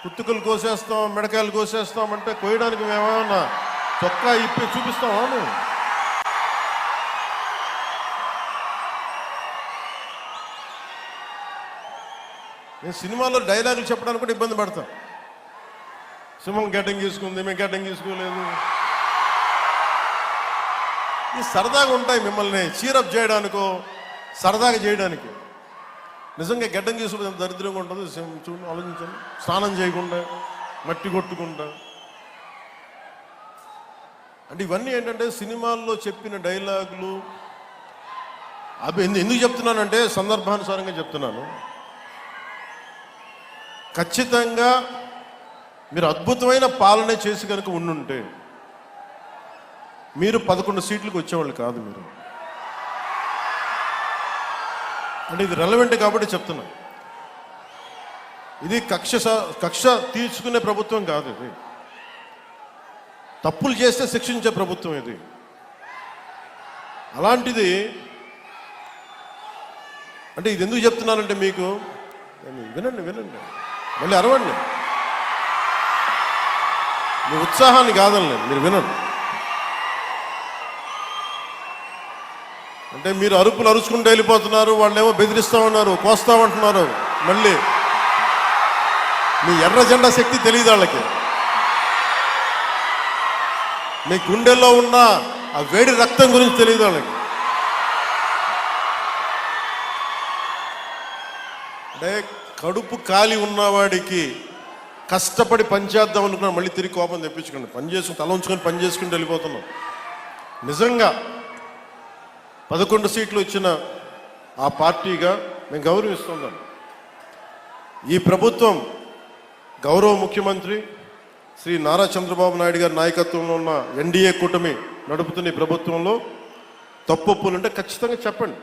కుత్తుకలు కోసేస్తాం, మిడకాయలు కోసేస్తాం అంటే కోయడానికి మేమేమన్నా చొక్కా ఇప్పి చూపిస్తామా? నేను సినిమాలో డైలాగులు చెప్పడానికి కూడా ఇబ్బంది పడతాను. సింహం గడ్డంగి తీసుకుంది, మేము గడ్డంగి తీసుకోలేదు. ఈ సరదాగా ఉంటాయి మిమ్మల్ని చీరప్ చేయడానికో సరదాగా చేయడానికి. నిజంగా గడ్డం తీసుకుంటే ఎంత దరిద్రంగా ఉంటుంది చూడండి, ఆలోచించండి. స్నానం చేయకుండా మట్టి కొట్టుకుంటా అంటే ఇవన్నీ ఏంటంటే సినిమాల్లో చెప్పిన డైలాగులు. అవి ఎందుకు చెప్తున్నానంటే సందర్భానుసారంగా చెప్తున్నాను. ఖచ్చితంగా మీరు అద్భుతమైన పాలన చేసి కనుక ఉండుంటే మీరు 11 సీట్లకు వచ్చేవాళ్ళు కాదు. మీరు అంటే ఇది రెలవెంట్ కాబట్టి చెప్తున్నా. ఇది కక్ష తీర్చుకునే ప్రభుత్వం కాదు. ఇది తప్పులు చేస్తే శిక్షించే ప్రభుత్వం ఇది. అలాంటిది అంటే ఇది ఎందుకు చెప్తున్నానంటే మీకు వినండి మళ్ళీ అరవండి. మీ ఉత్సాహాన్ని కాదనలే, మీరు వినండి. అంటే మీరు అరుపులు అరుచుకుంటూ వెళ్ళిపోతున్నారు, వాళ్ళేమో బెదిరిస్తామన్నారు, కోస్తామంటున్నారు. మళ్ళీ మీ ఎర్ర జెండా శక్తి తెలియదు వాళ్ళకి. మీ గుండెల్లో ఉన్న ఆ వేడి రక్తం గురించి తెలియదు వాళ్ళకి. అంటే కడుపు కాలి ఉన్నవాడికి కష్టపడి పనిచేద్దాం అనుకున్నా మళ్ళీ తిరిగి కోపం తెప్పించుకోండి. పని చేసుకుని తల ఉంచుకొని పని చేసుకుంటూ వెళ్ళిపోతున్నాం. నిజంగా 11 సీట్లు వచ్చిన ఆ పార్టీగా మేము గౌరవిస్తున్నాం. ఈ ప్రభుత్వం గౌరవ ముఖ్యమంత్రి శ్రీ నారా చంద్రబాబు నాయుడు గారి నాయకత్వంలో ఉన్న ఎన్డీఏ కూటమి నడుపుతున్న ఈ ప్రభుత్వంలో తప్పులుంటే ఖచ్చితంగా చెప్పండి.